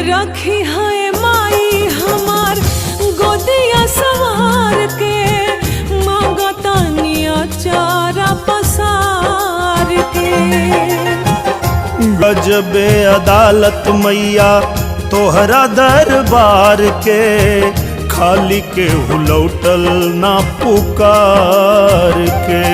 रखी है माई हमार गोदिया सवार के, मांगतानिया चारा पसार के। गजबे अदालत मैया तोहरा दरबार के, खाली के हुलौटल ना पुकार के।